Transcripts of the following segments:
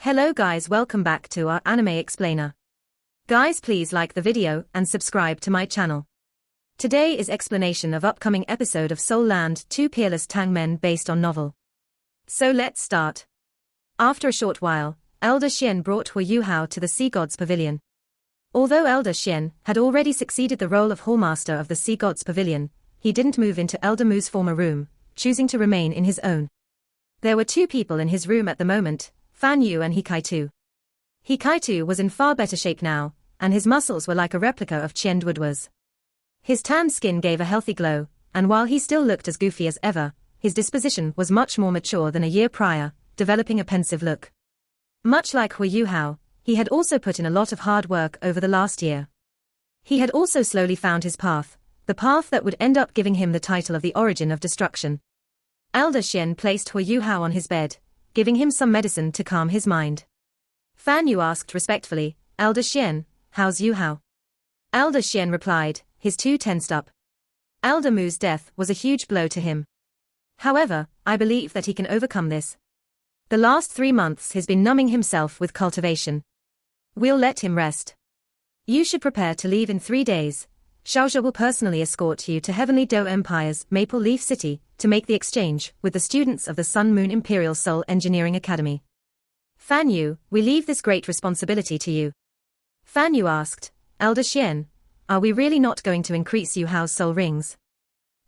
Hello guys, welcome back to our anime explainer. Guys, please like the video and subscribe to my channel. Today is explanation of upcoming episode of Soul Land 2 Peerless Tang Men based on novel. So let's start. After a short while, Elder Xian brought Hu Yuhao to the Sea Gods Pavilion. Although Elder Xian had already succeeded the role of Hallmaster of the Sea Gods Pavilion, he didn't move into Elder Mu's former room, choosing to remain in his own. There were two people in his room at the moment, Fan Yu and Hikaitu. Hikaitu was in far better shape now, and his muscles were like a replica of Qian Duod was. His tanned skin gave a healthy glow, and while he still looked as goofy as ever, his disposition was much more mature than a year prior, developing a pensive look. Much like Hu Yuhao, he had also put in a lot of hard work over the last year. He had also slowly found his path, the path that would end up giving him the title of the Origin of Destruction. Elder Xian placed Hu Yuhao on his bed, giving him some medicine to calm his mind. Fan Yu asked respectfully, "Elder Xian, how's Yuhao?" Elder Xian replied, his too tensed up. Elder Mu's death was a huge blow to him. However, I believe that he can overcome this. The last 3 months he's been numbing himself with cultivation. We'll let him rest. You should prepare to leave in 3 days. Xiaozhe will personally escort you to Heavenly Do Empire's Maple Leaf City to make the exchange with the students of the Sun Moon Imperial Soul Engineering Academy. Fan Yu, we leave this great responsibility to you. Fan Yu asked, "Elder Xian, are we really not going to increase Yuhao's soul rings?"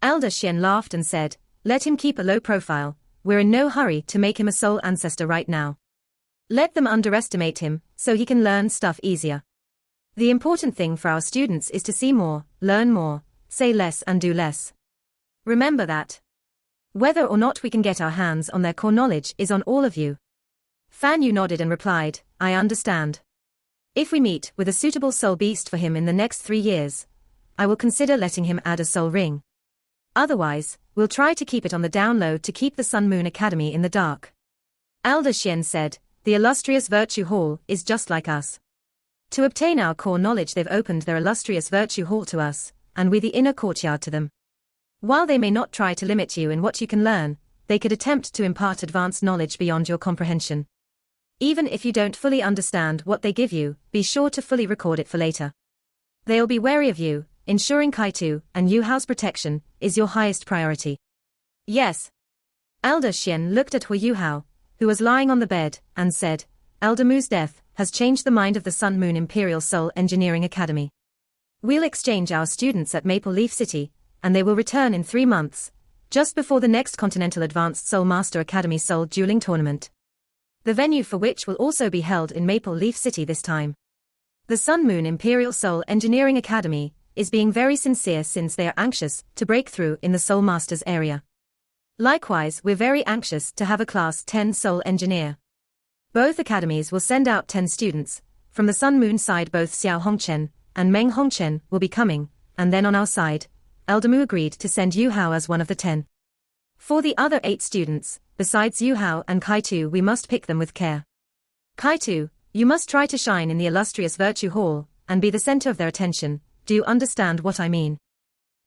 Elder Xian laughed and said, "Let him keep a low profile, we're in no hurry to make him a soul ancestor right now. Let them underestimate him, so he can learn stuff easier. The important thing for our students is to see more, learn more, say less and do less. Remember that. Whether or not we can get our hands on their core knowledge is on all of you." Fan Yu nodded and replied, "I understand. If we meet with a suitable soul beast for him in the next 3 years, I will consider letting him add a soul ring. Otherwise, we'll try to keep it on the down low to keep the Sun Moon Academy in the dark." Elder Xian said, "The illustrious Virtue Hall is just like us. To obtain our core knowledge they've opened their illustrious Virtue Hall to us, and we the inner courtyard to them. While they may not try to limit you in what you can learn, they could attempt to impart advanced knowledge beyond your comprehension. Even if you don't fully understand what they give you, be sure to fully record it for later. They'll be wary of you, ensuring Kaitu and Yuhao's protection is your highest priority." "Yes." Elder Xian looked at Hu Yuhao, who was lying on the bed, and said, "Elder Mu's death has changed the mind of the Sun Moon Imperial Soul Engineering Academy. We'll exchange our students at Maple Leaf City, and they will return in 3 months, just before the next Continental Advanced Soul Master Academy Soul Dueling Tournament. The venue for which will also be held in Maple Leaf City this time. The Sun Moon Imperial Soul Engineering Academy is being very sincere since they are anxious to break through in the Soul Masters area. Likewise, we're very anxious to have a Class 10 Soul Engineer. Both academies will send out 10 students. From the Sun Moon side both Xiao Hongchen and Meng Hongchen will be coming, and then on our side, Elder Mu agreed to send Yuhao as one of the 10. For the other 8 students, besides Yuhao and Kaitu, we must pick them with care. Kaitu, you must try to shine in the illustrious Virtue Hall, and be the center of their attention. Do you understand what I mean?"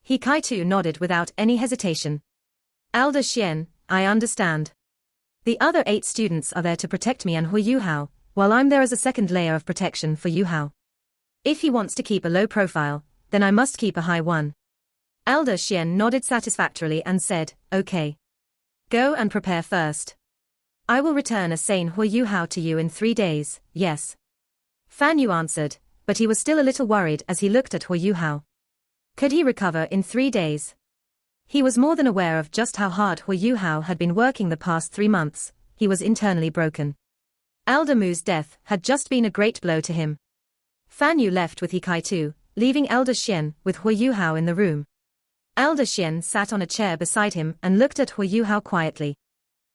Kaitu nodded without any hesitation. "Elder Xian, I understand. The other 8 students are there to protect me and Hu Yuhao, while I'm there as a second layer of protection for Yuhao. If he wants to keep a low profile, then I must keep a high one." Elder Xian nodded satisfactorily and said, "Okay. Go and prepare first. I will return a sane Hu Yuhao to you in 3 days, yes." Fan Yu answered, but he was still a little worried as he looked at Hu Yuhao. Could he recover in 3 days? He was more than aware of just how hard Hu Yuhao had been working the past 3 months. He was internally broken. Elder Mu's death had just been a great blow to him. Fan Yu left with Hikaitu, leaving Elder Xian with Hu Yuhao in the room. Elder Xian sat on a chair beside him and looked at Hu Yuhao quietly.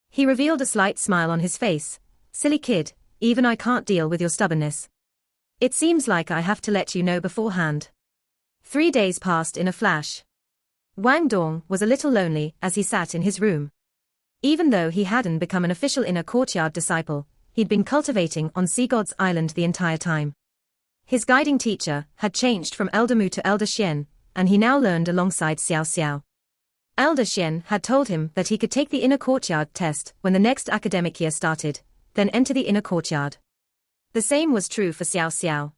He revealed a slight smile on his face. "Silly kid, even I can't deal with your stubbornness. It seems like I have to let you know beforehand." 3 days passed in a flash. Wang Dong was a little lonely as he sat in his room. Even though he hadn't become an official inner courtyard disciple, he'd been cultivating on Sea God's Island the entire time. His guiding teacher had changed from Elder Mu to Elder Xian, and he now learned alongside Xiao Xiao. Elder Xian had told him that he could take the inner courtyard test when the next academic year started. then enter the inner courtyard. The same was true for Xiao Xiao.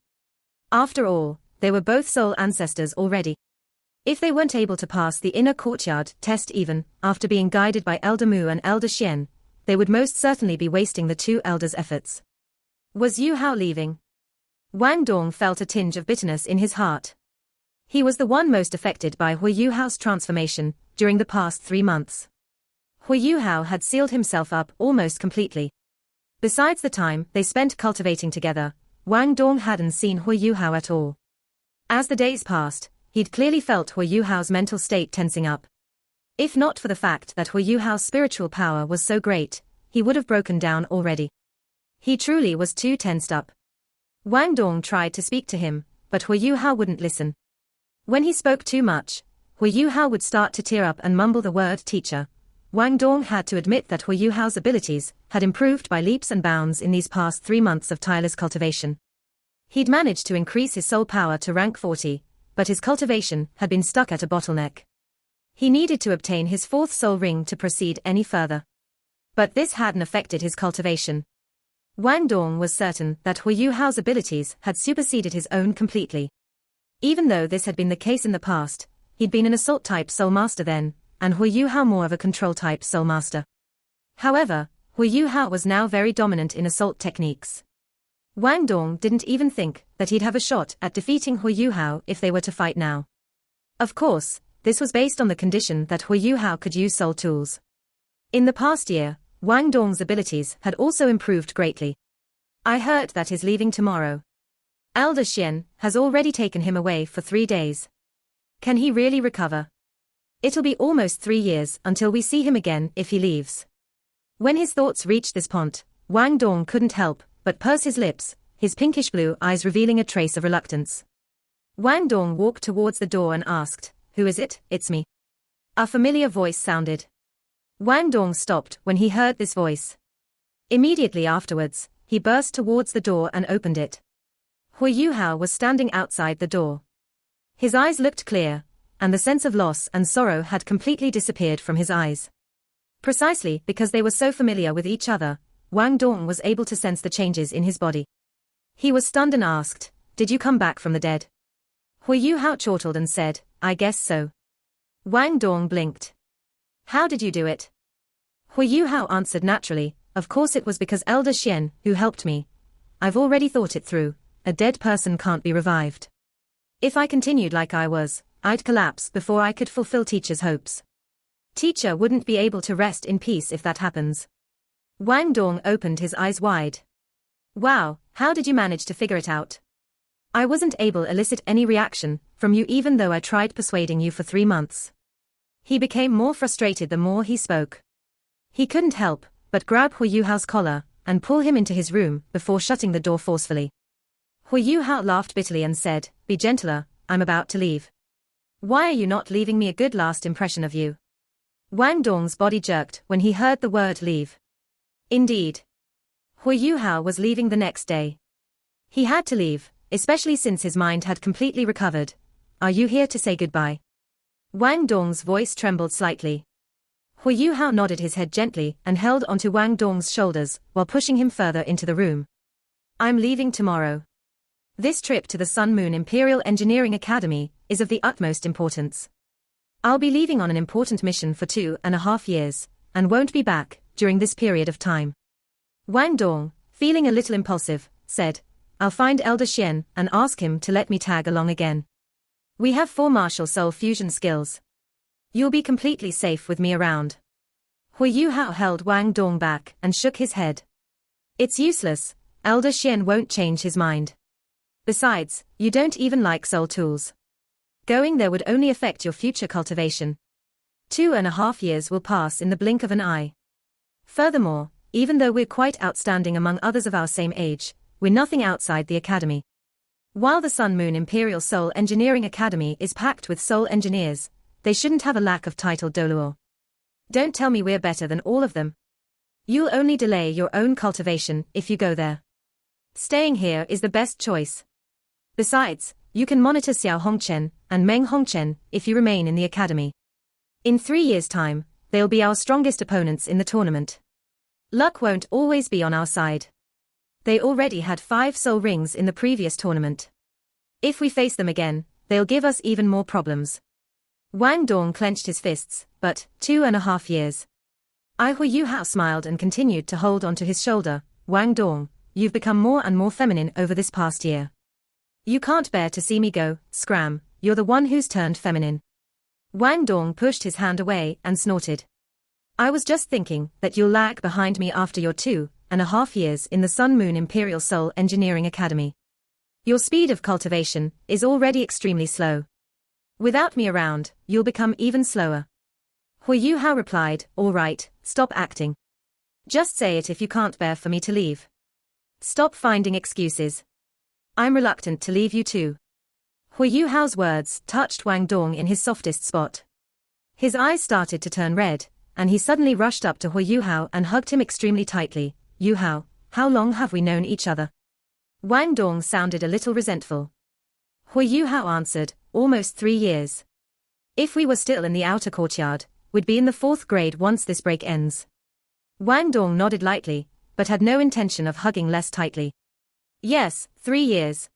After all, they were both soul ancestors already. If they weren't able to pass the inner courtyard test even after being guided by Elder Mu and Elder Xian, they would most certainly be wasting the two elders' efforts. Was Yu Hao leaving? Wang Dong felt a tinge of bitterness in his heart. He was the one most affected by Hui Yu Hao's transformation during the past 3 months. Hui Yu Hao had sealed himself up almost completely. Besides the time they spent cultivating together, Wang Dong hadn't seen Hui Yu Hao at all. As the days passed, he'd clearly felt Hui Yu Hao's mental state tensing up. If not for the fact that Hui Yu Hao's spiritual power was so great, he would have broken down already. He truly was too tensed up. Wang Dong tried to speak to him, but Hui Yu Hao wouldn't listen. When he spoke too much, Hui Yu Hao would start to tear up and mumble the word teacher. Wang Dong had to admit that Hui Yu Hao's abilities had improved by leaps and bounds in these past 3 months of tireless cultivation. He'd managed to increase his soul power to rank 40, but his cultivation had been stuck at a bottleneck. He needed to obtain his 4th soul ring to proceed any further. But this hadn't affected his cultivation. Wang Dong was certain that Hui Yu Hao's abilities had superseded his own completely. Even though this had been the case in the past, he'd been an assault-type soul master then, and Hui Yu Hao more of a control-type soul master. However, Hui Yu Hao was now very dominant in assault techniques. Wang Dong didn't even think that he'd have a shot at defeating Hui Yu Hao if they were to fight now. Of course, this was based on the condition that Hui Yu Hao could use soul tools. In the past year, Wang Dong's abilities had also improved greatly. I heard that he's leaving tomorrow. Elder Xian has already taken him away for 3 days. Can he really recover? It'll be almost 3 years until we see him again if he leaves. When his thoughts reached this point, Wang Dong couldn't help but purse his lips, his pinkish blue eyes revealing a trace of reluctance. Wang Dong walked towards the door and asked, "Who is it?" "It's me." A familiar voice sounded. Wang Dong stopped when he heard this voice. Immediately afterwards, he burst towards the door and opened it. Hui Yu Hao was standing outside the door. His eyes looked clear, and the sense of loss and sorrow had completely disappeared from his eyes. Precisely because they were so familiar with each other, Wang Dong was able to sense the changes in his body. He was stunned and asked, "Did you come back from the dead?" Hui Yu Hao chortled and said, "I guess so." Wang Dong blinked. "How did you do it?" Hui Yu Hao answered naturally, "Of course it was because Elder Xian who helped me. I've already thought it through. A dead person can't be revived. If I continued like I was, I'd collapse before I could fulfill Teacher's hopes. Teacher wouldn't be able to rest in peace if that happens." Wang Dong opened his eyes wide. "Wow, how did you manage to figure it out?" "I wasn't able to elicit any reaction from you even though I tried persuading you for 3 months. He became more frustrated the more he spoke. He couldn't help but grab Hui Yu Hao's collar and pull him into his room before shutting the door forcefully. Hui Yu Hao laughed bitterly and said, "Be gentler, I'm about to leave." "Why are you not leaving me a good last impression of you?" Wang Dong's body jerked when he heard the word leave. Indeed. Hui Yu Hao was leaving the next day. He had to leave, especially since his mind had completely recovered. "Are you here to say goodbye?" Wang Dong's voice trembled slightly. Hui Yu Hao nodded his head gently and held onto Wang Dong's shoulders while pushing him further into the room. "I'm leaving tomorrow. This trip to the Sun Moon Imperial Engineering Academy is of the utmost importance. I'll be leaving on an important mission for 2.5 years, and won't be back during this period of time." Wang Dong, feeling a little impulsive, said, "I'll find Elder Xian and ask him to let me tag along again. We have 4 martial soul fusion skills. You'll be completely safe with me around." Hui Yu Hao held Wang Dong back and shook his head. "It's useless, Elder Xian won't change his mind. Besides, you don't even like soul tools. Going there would only affect your future cultivation. 2.5 years will pass in the blink of an eye. Furthermore, even though we're quite outstanding among others of our same age, we're nothing outside the academy. While the Sun Moon Imperial Soul Engineering Academy is packed with soul engineers, they shouldn't have a lack of titled Doluo. Don't tell me we're better than all of them. You'll only delay your own cultivation if you go there. Staying here is the best choice. Besides, you can monitor Xiao Hongchen and Meng Hongchen if you remain in the academy. In 3 years' time, they'll be our strongest opponents in the tournament. Luck won't always be on our side. They already had 5 soul rings in the previous tournament. If we face them again, they'll give us even more problems. Wang Dong clenched his fists, but 2.5 years. Ai Huiyuhao smiled and continued to hold onto his shoulder. Wang Dong, you've become more and more feminine over this past year. You can't bear to see me go, scram, you're the one who's turned feminine. Wang Dong pushed his hand away and snorted. I was just thinking that you'll lag behind me after your 2.5 years in the Sun Moon Imperial Soul Engineering Academy. Your speed of cultivation is already extremely slow. Without me around, you'll become even slower. Huiyuhao replied, all right, stop acting. Just say it if you can't bear for me to leave. Stop finding excuses. I'm reluctant to leave you too. Huiyuhao's words touched Wang Dong in his softest spot. His eyes started to turn red, and he suddenly rushed up to Huiyuhao and hugged him extremely tightly. Yuhao, how long have we known each other? Wang Dong sounded a little resentful. Huiyuhao answered, almost 3 years. If we were still in the outer courtyard, we'd be in the 4th grade once this break ends. Wang Dong nodded lightly, but had no intention of hugging less tightly. Yes, 3 years.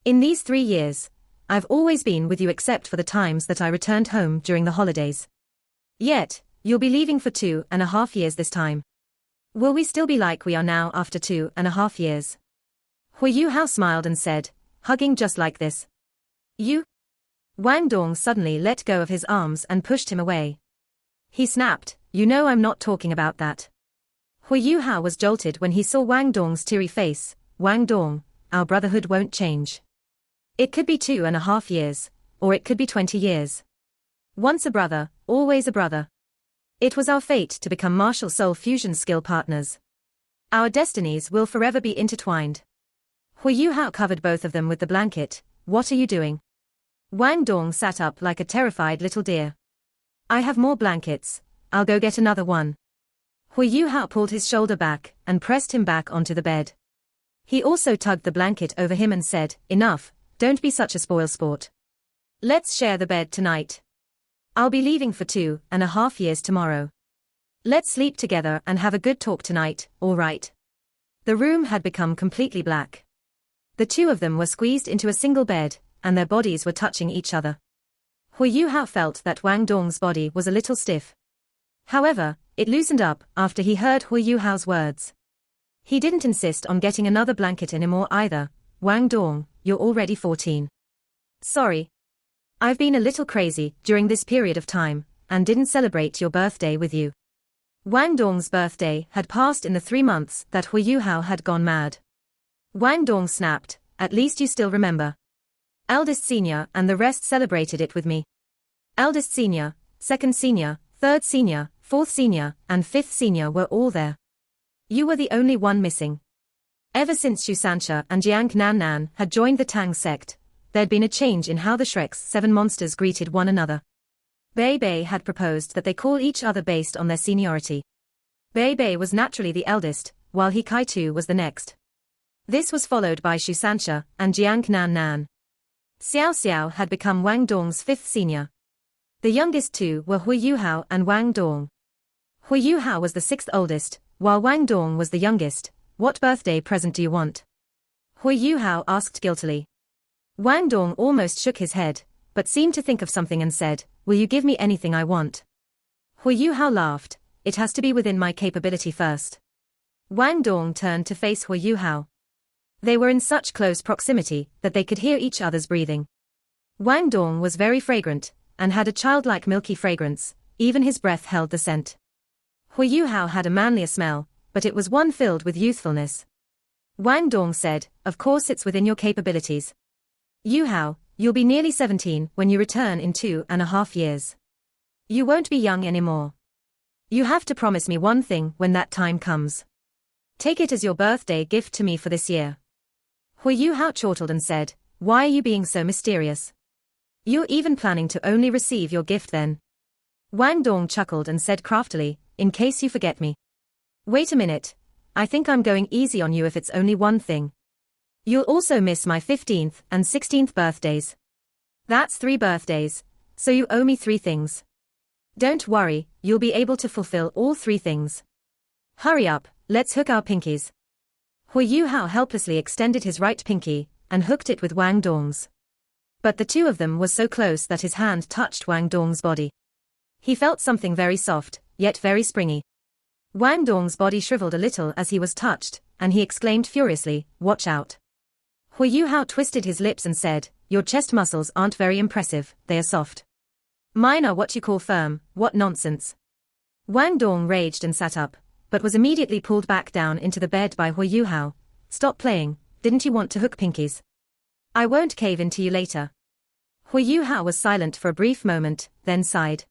In these 3 years, I've always been with you except for the times that I returned home during the holidays. Yet, you'll be leaving for 2.5 years this time. Will we still be like we are now after 2.5 years? Huiyuhao smiled and said, hugging just like this. You? Wang Dong suddenly let go of his arms and pushed him away. He snapped, you know I'm not talking about that. Huiyuhao was jolted when he saw Wang Dong's teary face. Wang Dong, our brotherhood won't change. It could be 2.5 years, or it could be 20 years. Once a brother, always a brother. It was our fate to become martial soul fusion skill partners. Our destinies will forever be intertwined. Huiyuhao covered both of them with the blanket. What are you doing? Wang Dong sat up like a terrified little deer. I have more blankets, I'll go get another one. Huiyuhao pulled his shoulder back and pressed him back onto the bed. He also tugged the blanket over him and said, enough, don't be such a spoilsport. Let's share the bed tonight. I'll be leaving for 2.5 years tomorrow. Let's sleep together and have a good talk tonight, all right? The room had become completely black. The two of them were squeezed into a single bed, and their bodies were touching each other. Huiyuhao felt that Wang Dong's body was a little stiff. However, it loosened up after he heard Huiyuhao's words. He didn't insist on getting another blanket anymore either. Wang Dong, you're already 14. Sorry. I've been a little crazy during this period of time, and didn't celebrate your birthday with you. Wang Dong's birthday had passed in the 3 months that Huiyuhao had gone mad. Wang Dong snapped, at least you still remember. Eldest senior and the rest celebrated it with me. Eldest senior, second senior, third senior, fourth senior, and fifth senior were all there. You were the only one missing. Ever since Shusansha and Jiang Nan had joined the Tang sect, there'd been a change in how the Shrek's 7 monsters greeted one another. Bei Bei had proposed that they call each other based on their seniority. Bei Bei was naturally the eldest, while He Kai-tu was the next. This was followed by Shusansha and Jiang Nan. Xiao Xiao had become Wang Dong's 5th senior. The youngest two were Huiyuhao and Wang Dong. Huiyuhao was the 6th oldest, while Wang Dong was the youngest. What birthday present do you want? Huiyuhao asked guiltily. Wang Dong almost shook his head, but seemed to think of something and said, will you give me anything I want? Huiyuhao laughed, it has to be within my capability first. Wang Dong turned to face Huiyuhao. They were in such close proximity that they could hear each other's breathing. Wang Dong was very fragrant, and had a childlike milky fragrance, even his breath held the scent. Huiyuhao had a manlier smell, but it was one filled with youthfulness. Wang Dong said, of course it's within your capabilities. Yuhao, you'll be nearly 17 when you return in 2.5 years. You won't be young anymore. You have to promise me one thing when that time comes. Take it as your birthday gift to me for this year. Huiyuhao chortled and said, why are you being so mysterious? You're even planning to only receive your gift then. Wang Dong chuckled and said craftily, in case you forget me. Wait a minute, I think I'm going easy on you if it's only one thing. You'll also miss my 15th and 16th birthdays. That's 3 birthdays, so you owe me 3 things. Don't worry, you'll be able to fulfill all 3 things. Hurry up, let's hook our pinkies. Hui Yuhao helplessly extended his right pinky and hooked it with Wang Dong's. But the two of them was so close that his hand touched Wang Dong's body. He felt something very soft, yet very springy. Wang Dong's body shriveled a little as he was touched, and he exclaimed furiously, "Watch out." Hui Yuhao twisted his lips and said, "Your chest muscles aren't very impressive, they are soft. Mine are what you call firm, what nonsense." Wang Dong raged and sat up, but was immediately pulled back down into the bed by Hui Yuhao. "Stop playing, didn't you want to hook pinkies? I won't cave in to you later." Hui Yuhao was silent for a brief moment, then sighed.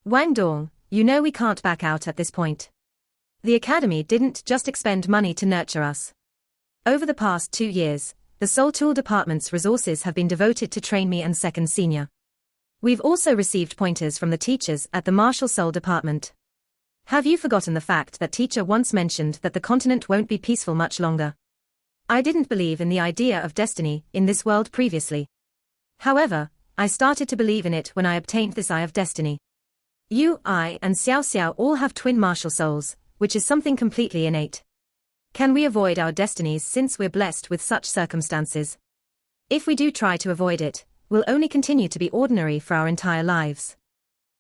"Wang Dong, you know we can't back out at this point. The academy didn't just expend money to nurture us. Over the past 2 years, the Seoul Tool Department's resources have been devoted to train me and second senior. We've also received pointers from the teachers at the Martial Seoul Department. Have you forgotten the fact that teacher once mentioned that the continent won't be peaceful much longer? I didn't believe in the idea of destiny in this world previously. However, I started to believe in it when I obtained this Eye of Destiny. You, I, and Xiao Xiao all have twin martial souls, which is something completely innate. Can we avoid our destinies since we're blessed with such circumstances? If we do try to avoid it, we'll only continue to be ordinary for our entire lives.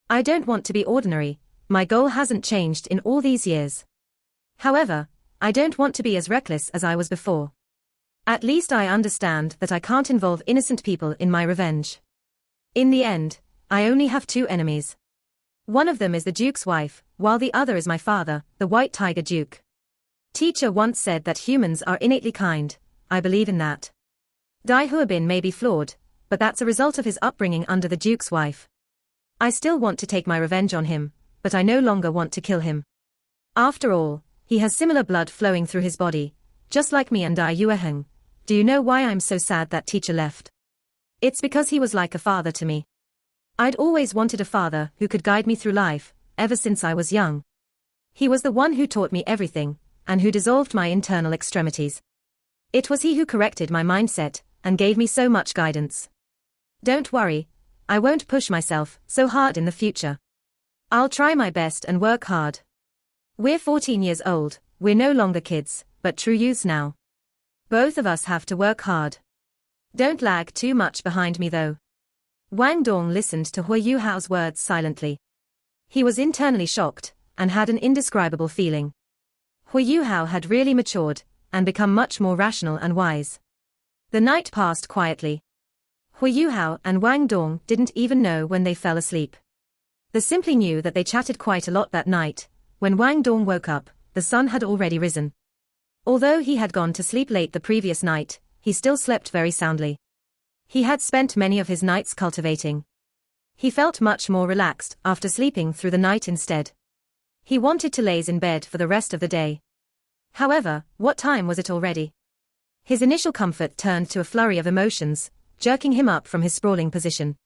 I don't want to be ordinary, my goal hasn't changed in all these years. However, I don't want to be as reckless as I was before. At least I understand that I can't involve innocent people in my revenge. In the end, I only have 2 enemies. One of them is the Duke's wife, while the other is my father, the White Tiger Duke. Teacher once said that humans are innately kind. I believe in that. Dai Huabin may be flawed, but that's a result of his upbringing under the Duke's wife. I still want to take my revenge on him, but I no longer want to kill him. After all, he has similar blood flowing through his body, just like me and Dai Yueheng. Do you know why I'm so sad that teacher left? It's because he was like a father to me. I'd always wanted a father who could guide me through life, ever since I was young. He was the one who taught me everything, and who dissolved my internal extremities. It was he who corrected my mindset, and gave me so much guidance. Don't worry, I won't push myself so hard in the future. I'll try my best and work hard. We're 14 years old, we're no longer kids, but true youths now. Both of us have to work hard. Don't lag too much behind me though. Wang Dong listened to Hui Yuhao's words silently. He was internally shocked, and had an indescribable feeling. Hui Yuhao had really matured, and become much more rational and wise. The night passed quietly. Hui Yuhao and Wang Dong didn't even know when they fell asleep. They simply knew that they chatted quite a lot that night. When Wang Dong woke up, the sun had already risen. Although he had gone to sleep late the previous night, he still slept very soundly. He had spent many of his nights cultivating. He felt much more relaxed after sleeping through the night instead. He wanted to laze in bed for the rest of the day. However, what time was it already? His initial comfort turned to a flurry of emotions, jerking him up from his sprawling position.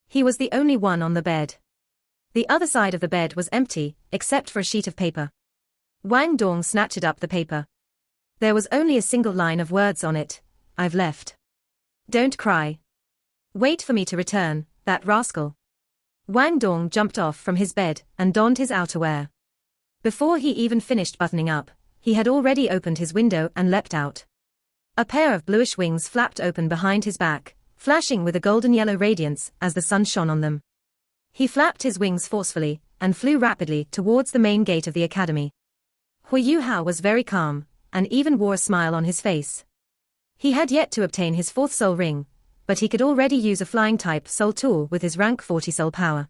He was the only one on the bed. The other side of the bed was empty, except for a sheet of paper. Wang Dong snatched up the paper. There was only a single line of words on it. I've left. Don't cry. Wait for me to return, that rascal. Wang Dong jumped off from his bed and donned his outerwear. Before he even finished buttoning up, he had already opened his window and leapt out. A pair of bluish wings flapped open behind his back, flashing with a golden-yellow radiance as the sun shone on them. He flapped his wings forcefully and flew rapidly towards the main gate of the academy. Hui Yuhao was very calm, and even wore a smile on his face. He had yet to obtain his 4th soul ring, but he could already use a flying-type soul tool with his rank 40 soul power.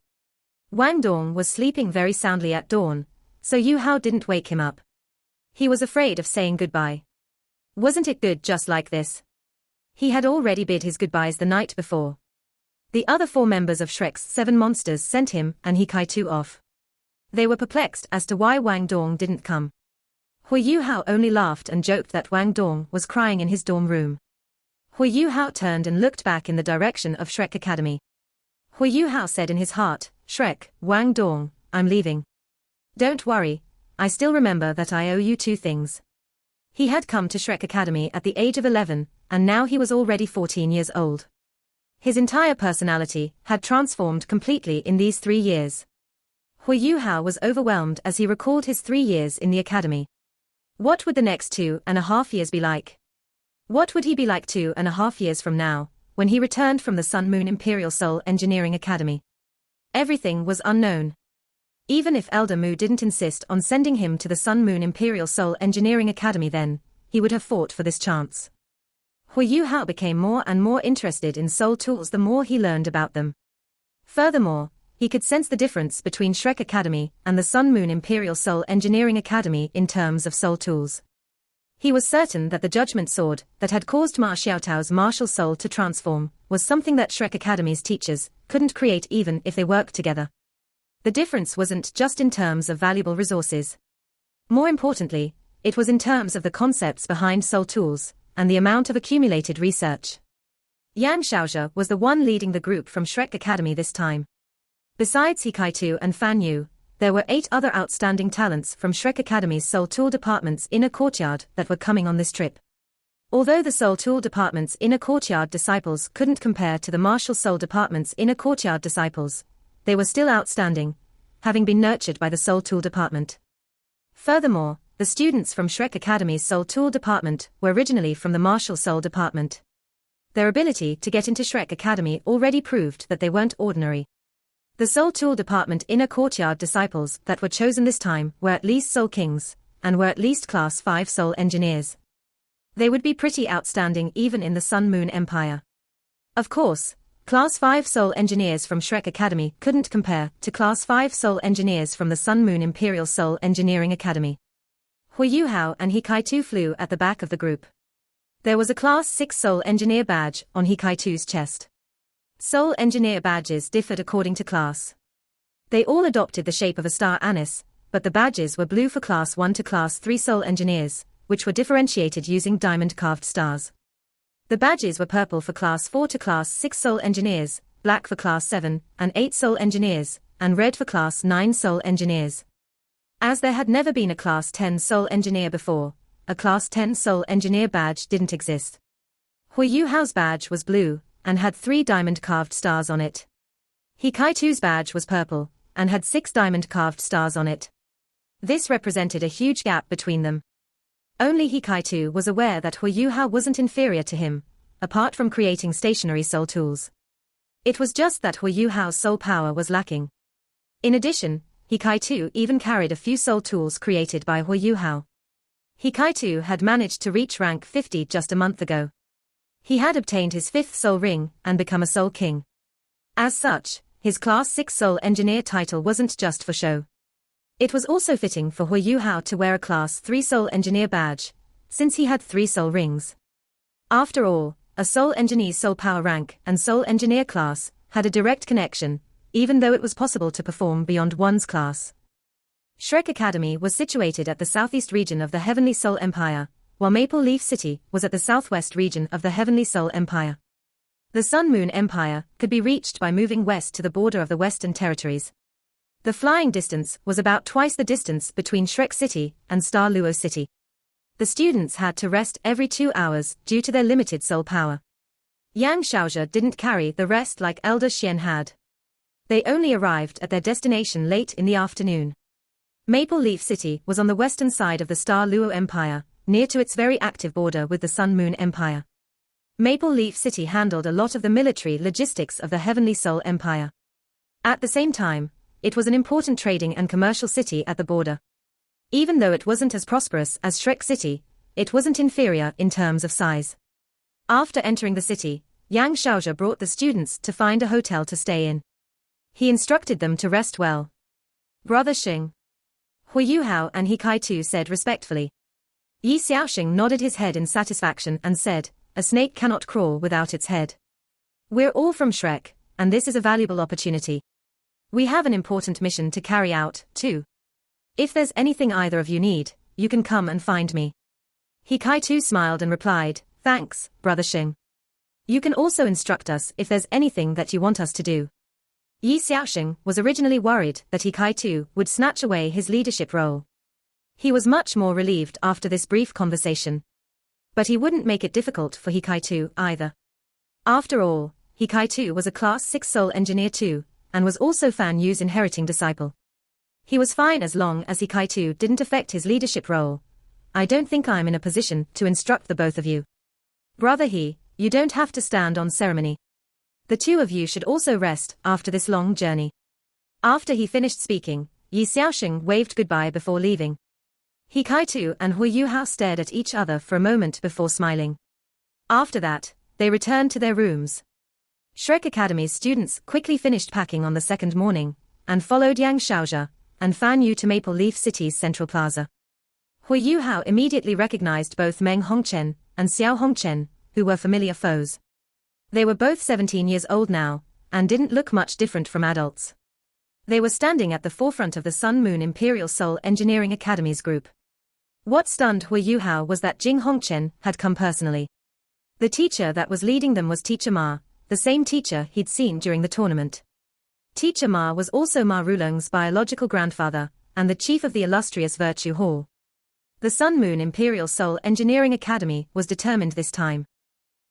Wang Dong was sleeping very soundly at dawn, so Yuhao didn't wake him up. He was afraid of saying goodbye. Wasn't it good just like this? He had already bid his goodbyes the night before. The other 4 members of Shrek's 7 monsters sent him and He Kai-Tu off. They were perplexed as to why Wang Dong didn't come. Hui Yuhao only laughed and joked that Wang Dong was crying in his dorm room. Hui Yuhao turned and looked back in the direction of Shrek Academy. Hui Yuhao said in his heart, Shrek, Wang Dong, I'm leaving. Don't worry, I still remember that I owe you 2 things. He had come to Shrek Academy at the age of 11, and now he was already 14 years old. His entire personality had transformed completely in these 3 years. Hui Yuhao was overwhelmed as he recalled his 3 years in the academy. What would the next 2.5 years be like? What would he be like 2.5 years from now, when he returned from the Sun Moon Imperial Soul Engineering Academy? Everything was unknown. Even if Elder Mu didn't insist on sending him to the Sun Moon Imperial Soul Engineering Academy then, he would have fought for this chance. Hui Yuhao became more and more interested in soul tools the more he learned about them. Furthermore, he could sense the difference between Shrek Academy and the Sun Moon Imperial Soul Engineering Academy in terms of soul tools. He was certain that the Judgment Sword that had caused Ma Xiaotao's martial soul to transform was something that Shrek Academy's teachers couldn't create even if they worked together. The difference wasn't just in terms of valuable resources. More importantly, it was in terms of the concepts behind soul tools and the amount of accumulated research. Yang Xiaozhe was the one leading the group from Shrek Academy this time. Besides He Kai-tu and Fan Yu, there were 8 other outstanding talents from Shrek Academy's Soul Tool Department's inner courtyard that were coming on this trip. Although the Soul Tool Department's inner courtyard disciples couldn't compare to the Martial Soul Department's inner courtyard disciples, they were still outstanding, having been nurtured by the Soul Tool Department. Furthermore, the students from Shrek Academy's Soul Tool Department were originally from the Martial Soul Department. Their ability to get into Shrek Academy already proved that they weren't ordinary. The Soul Tool Department inner courtyard disciples that were chosen this time were at least Soul Kings, and were at least Class 5 Soul Engineers. They would be pretty outstanding even in the Sun Moon Empire. Of course, Class 5 Soul Engineers from Shrek Academy couldn't compare to Class 5 Soul Engineers from the Sun Moon Imperial Soul Engineering Academy. Hui Yuhao and He Kai-tu flew at the back of the group. There was a Class 6 Soul Engineer badge on He Kai-tu's chest. Soul Engineer badges differed according to class. They all adopted the shape of a star anise, but the badges were blue for Class 1 to Class 3 Soul Engineers, which were differentiated using diamond-carved stars. The badges were purple for Class 4 to Class 6 Soul Engineers, black for Class 7 and 8 Soul Engineers, and red for Class 9 Soul Engineers. As there had never been a Class 10 Soul Engineer before, a Class 10 Soul Engineer badge didn't exist. Hui Yuhao's badge was blue, and had 3 diamond-carved stars on it. He Kai-tu's badge was purple, and had 6 diamond-carved stars on it. This represented a huge gap between them. Only He Kai-tu was aware that Hui Yuhao wasn't inferior to him, apart from creating stationary soul tools. It was just that Hui Yuhao's soul power was lacking. In addition, He Kai-tu even carried a few soul tools created by Hui Yuhao. He Kai-tu had managed to reach rank 50 just a month ago. He had obtained his 5th Soul Ring and become a Soul King. As such, his Class 6 Soul Engineer title wasn't just for show. It was also fitting for Hui Yuhao to wear a Class 3 Soul Engineer badge, since he had 3 Soul Rings. After all, a Soul Engineer's soul power rank and Soul Engineer class had a direct connection, even though it was possible to perform beyond one's class. Shrek Academy was situated at the southeast region of the Heavenly Soul Empire, while Maple Leaf City was at the southwest region of the Heavenly Soul Empire. The Sun Moon Empire could be reached by moving west to the border of the Western Territories. The flying distance was about twice the distance between Shrek City and Star Luo City. The students had to rest every 2 hours due to their limited soul power. Yang Xiaozhe didn't carry the rest like Elder Xian had. They only arrived at their destination late in the afternoon. Maple Leaf City was on the western side of the Star Luo Empire, near to its very active border with the Sun Moon Empire. Maple Leaf City handled a lot of the military logistics of the Heavenly Soul Empire. At the same time, it was an important trading and commercial city at the border. Even though it wasn't as prosperous as Shrek City, it wasn't inferior in terms of size. After entering the city, Yang Xiaozhe brought the students to find a hotel to stay in. He instructed them to rest well. Brother Xing. Hui Yuhao and He Kai-tu said respectfully. Yi Xiaoxing nodded his head in satisfaction and said, "A snake cannot crawl without its head. We're all from Shrek, and this is a valuable opportunity. We have an important mission to carry out, too. If there's anything either of you need, you can come and find me." He Kai-tu smiled and replied, "Thanks, Brother Xing. You can also instruct us if there's anything that you want us to do." Yi Xiaoxing was originally worried that He Kai-tu would snatch away his leadership role. He was much more relieved after this brief conversation. But he wouldn't make it difficult for He Kai-tu either. After all, He Kai-tu was a Class 6 Soul Engineer too, and was also Fan Yu's inheriting disciple. He was fine as long as he Kaitu didn't affect his leadership role. I don't think I'm in a position to instruct the both of you. Brother you don't have to stand on ceremony. The two of you should also rest after this long journey. After he finished speaking, Yi Xiaosheng waved goodbye before leaving. He Kaitu and Hui Yuhao stared at each other for a moment before smiling. After that, they returned to their rooms. Shrek Academy's students quickly finished packing on the second morning, and followed Yang Xiaozhe and Fan Yu to Maple Leaf City's Central Plaza. Hui Yuhao immediately recognized both Meng Hongchen and Xiao Hongchen, who were familiar foes. They were both 17 years old now, and didn't look much different from adults. They were standing at the forefront of the Sun Moon Imperial Seoul Engineering Academy's group. What stunned Hui Yuhao was that Jing Hongchen had come personally. The teacher that was leading them was Teacher Ma, the same teacher he'd seen during the tournament. Teacher Ma was also Ma Rulong's biological grandfather, and the chief of the illustrious Virtue Hall. The Sun Moon Imperial Seoul Engineering Academy was determined this time.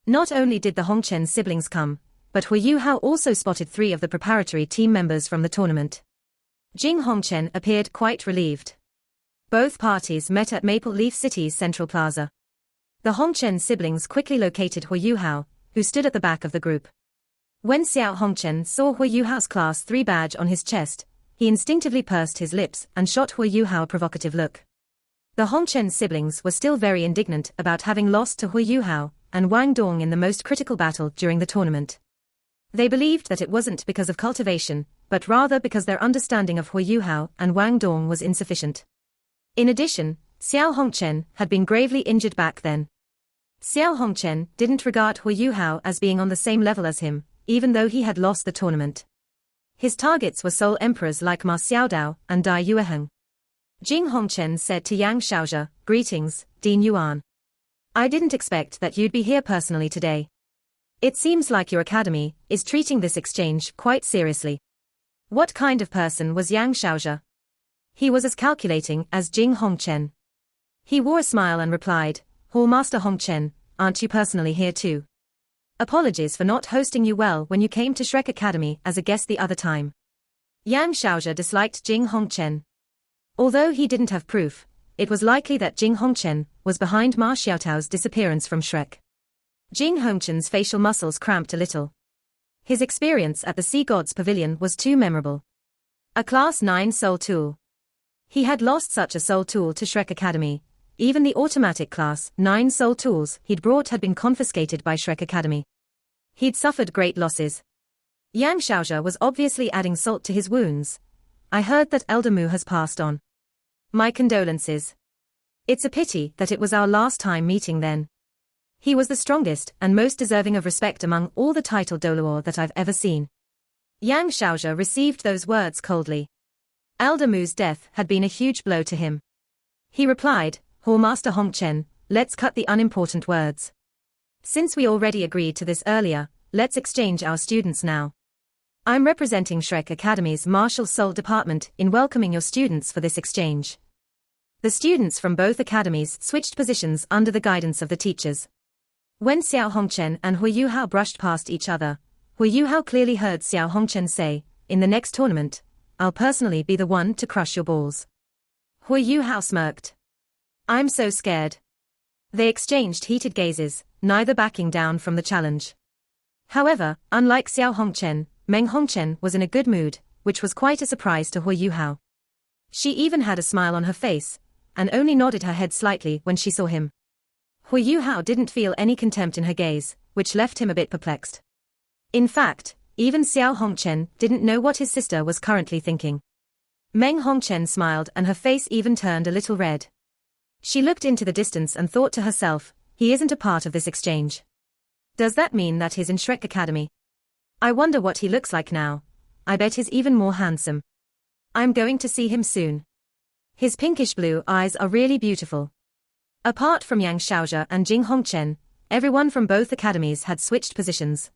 Not only did the Hongchen siblings come, but Hui Yuhao also spotted 3 of the preparatory team members from the tournament. Jing Hongchen appeared quite relieved. Both parties met at Maple Leaf City's Central Plaza. The Hongchen siblings quickly located Hui Yuhao, who stood at the back of the group. When Xiao Hongchen saw Hui Yuhao's Class 3 badge on his chest, he instinctively pursed his lips and shot Hui Yuhao a provocative look. The Hongchen siblings were still very indignant about having lost to Hui Yuhao and Wang Dong in the most critical battle during the tournament. They believed that it wasn't because of cultivation, but rather because their understanding of Hui Yuhao and Wang Dong was insufficient. In addition, Xiao Hongchen had been gravely injured back then. Xiao Hongchen didn't regard Hui Yuhao as being on the same level as him, even though he had lost the tournament. His targets were Seoul emperors like Ma Xiaodao and Dai Yueheng. Jing Hongchen said to Yang Xiaozhe, "Greetings, Dean Yuan. I didn't expect that you'd be here personally today. It seems like your academy is treating this exchange quite seriously." What kind of person was Yang Xiaozhe? He was as calculating as Jing Hongchen. He wore a smile and replied, "Hall Master Hongchen, aren't you personally here too? Apologies for not hosting you well when you came to Shrek Academy as a guest the other time." Yang Xiaozhe disliked Jing Hongchen. Although he didn't have proof, it was likely that Jing Hongchen was behind Ma Xiaotao's disappearance from Shrek. Jing Hongchen's facial muscles cramped a little. His experience at the Sea Gods Pavilion was too memorable. A Class 9 soul tool. He had lost such a soul tool to Shrek Academy. Even the automatic Class 9 soul tools he'd brought had been confiscated by Shrek Academy. He'd suffered great losses. Yang Xiaozhe was obviously adding salt to his wounds. "I heard that Elder Mu has passed on. My condolences. It's a pity that it was our last time meeting then. He was the strongest and most deserving of respect among all the titled Doluor that I've ever seen." Yang Xiaozhe received those words coldly. Elder Mu's death had been a huge blow to him. He replied, "Hall Master Hongchen, let's cut the unimportant words. Since we already agreed to this earlier, let's exchange our students now. I'm representing Shrek Academy's Martial Soul Department in welcoming your students for this exchange." The students from both academies switched positions under the guidance of the teachers. When Xiao Hongchen and Hui Yuhao brushed past each other, Hui Yuhao clearly heard Xiao Hongchen say, "In the next tournament, I'll personally be the one to crush your balls." Hui Yuhao smirked. "I'm so scared." They exchanged heated gazes, neither backing down from the challenge. However, unlike Xiao Hongchen, Meng Hongchen was in a good mood, which was quite a surprise to Hui Yuhao. She even had a smile on her face, and only nodded her head slightly when she saw him. Hui Yuhao didn't feel any contempt in her gaze, which left him a bit perplexed. In fact, even Xiao Hongchen didn't know what his sister was currently thinking. Meng Hongchen smiled and her face even turned a little red. She looked into the distance and thought to herself, "He isn't a part of this exchange. Does that mean that he's in Shrek Academy? I wonder what he looks like now. I bet he's even more handsome. I'm going to see him soon. His pinkish blue eyes are really beautiful." Apart from Yang Xiaozhe and Jing Hongchen, everyone from both academies had switched positions.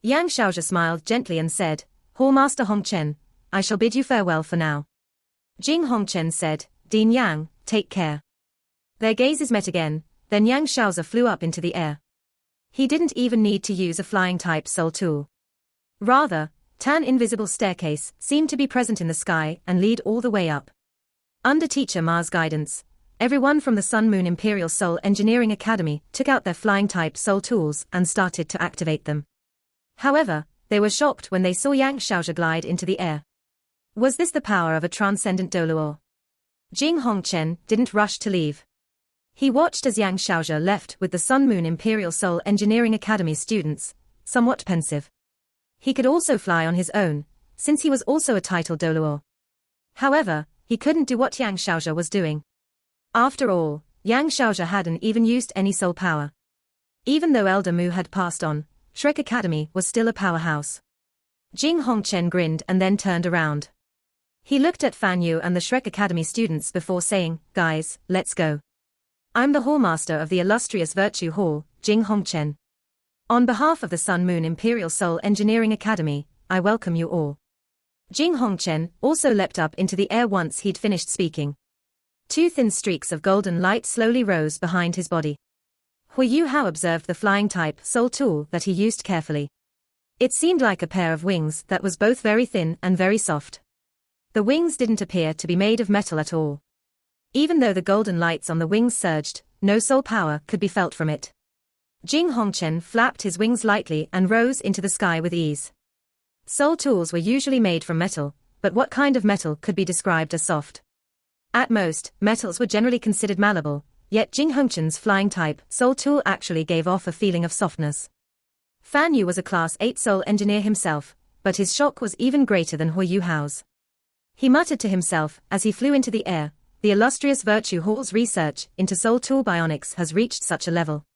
Yang Xiaozhe smiled gently and said, "Hall Master Hongchen, I shall bid you farewell for now." Jing Hongchen said, "Dean Yang, take care." Their gazes met again, then Yang Xiaozhe flew up into the air. He didn't even need to use a flying-type soul tool. Rather, Tan invisible staircase seemed to be present in the sky and lead all the way up. Under teacher Ma's guidance, everyone from the Sun Moon Imperial Soul Engineering Academy took out their flying-type soul tools and started to activate them. However, they were shocked when they saw Yang Xiaozhi glide into the air. Was this the power of a transcendent Doluo? Jing Hongchen didn't rush to leave. He watched as Yang Xiaozhi left with the Sun Moon Imperial Soul Engineering Academy students, somewhat pensive. He could also fly on his own, since he was also a titled Doluo. However, he couldn't do what Yang Xiaozhi was doing. After all, Yang Xiaozhi hadn't even used any soul power. Even though Elder Mu had passed on, Shrek Academy was still a powerhouse. Jing Hongchen grinned and then turned around. He looked at Fan Yu and the Shrek Academy students before saying, "Guys, let's go. I'm the Hallmaster of the illustrious Virtue Hall, Jing Hongchen. On behalf of the Sun Moon Imperial Soul Engineering Academy, I welcome you all." Jing Hongchen also leapt up into the air once he'd finished speaking. Two thin streaks of golden light slowly rose behind his body. Hui Yu Hao observed the flying-type soul tool that he used carefully. It seemed like a pair of wings that was both very thin and very soft. The wings didn't appear to be made of metal at all. Even though the golden lights on the wings surged, no soul power could be felt from it. Jing Hongchen flapped his wings lightly and rose into the sky with ease. Soul tools were usually made from metal, but what kind of metal could be described as soft? At most, metals were generally considered malleable, yet Jing Hongchen's flying-type soul tool actually gave off a feeling of softness. Fan Yu was a Class 8 soul engineer himself, but his shock was even greater than Hui Yu Hao's. He muttered to himself as he flew into the air, "The illustrious Virtue Hall's research into soul tool bionics has reached such a level."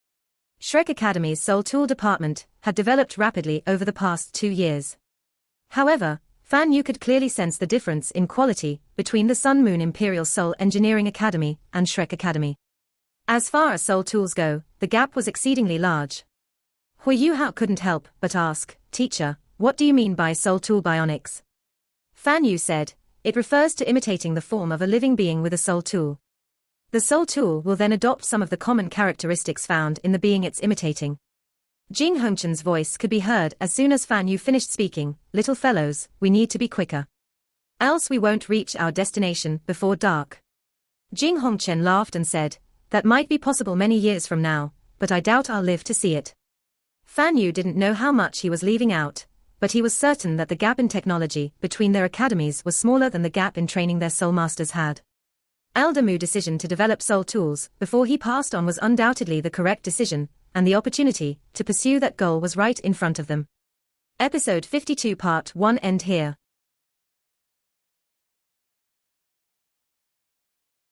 Shrek Academy's soul tool department had developed rapidly over the past 2 years. However, Fan Yu could clearly sense the difference in quality between the Sun Moon Imperial Soul Engineering Academy and Shrek Academy. As far as soul tools go, the gap was exceedingly large. Hui Yu Hao couldn't help but ask, "Teacher, what do you mean by soul tool bionics?" Fan Yu said, "It refers to imitating the form of a living being with a soul tool. The soul tool will then adopt some of the common characteristics found in the being it's imitating." Jing Hongchen's voice could be heard as soon as Fan Yu finished speaking, "Little fellows, we need to be quicker. Else we won't reach our destination before dark." Jing Hongchen laughed and said, "That might be possible many years from now, but I doubt I'll live to see it." Fan Yu didn't know how much he was leaving out, but he was certain that the gap in technology between their academies was smaller than the gap in training their soul masters had. Elder Mu's decision to develop soul tools before he passed on was undoubtedly the correct decision, and the opportunity to pursue that goal was right in front of them. Episode 52 Part 1 end here.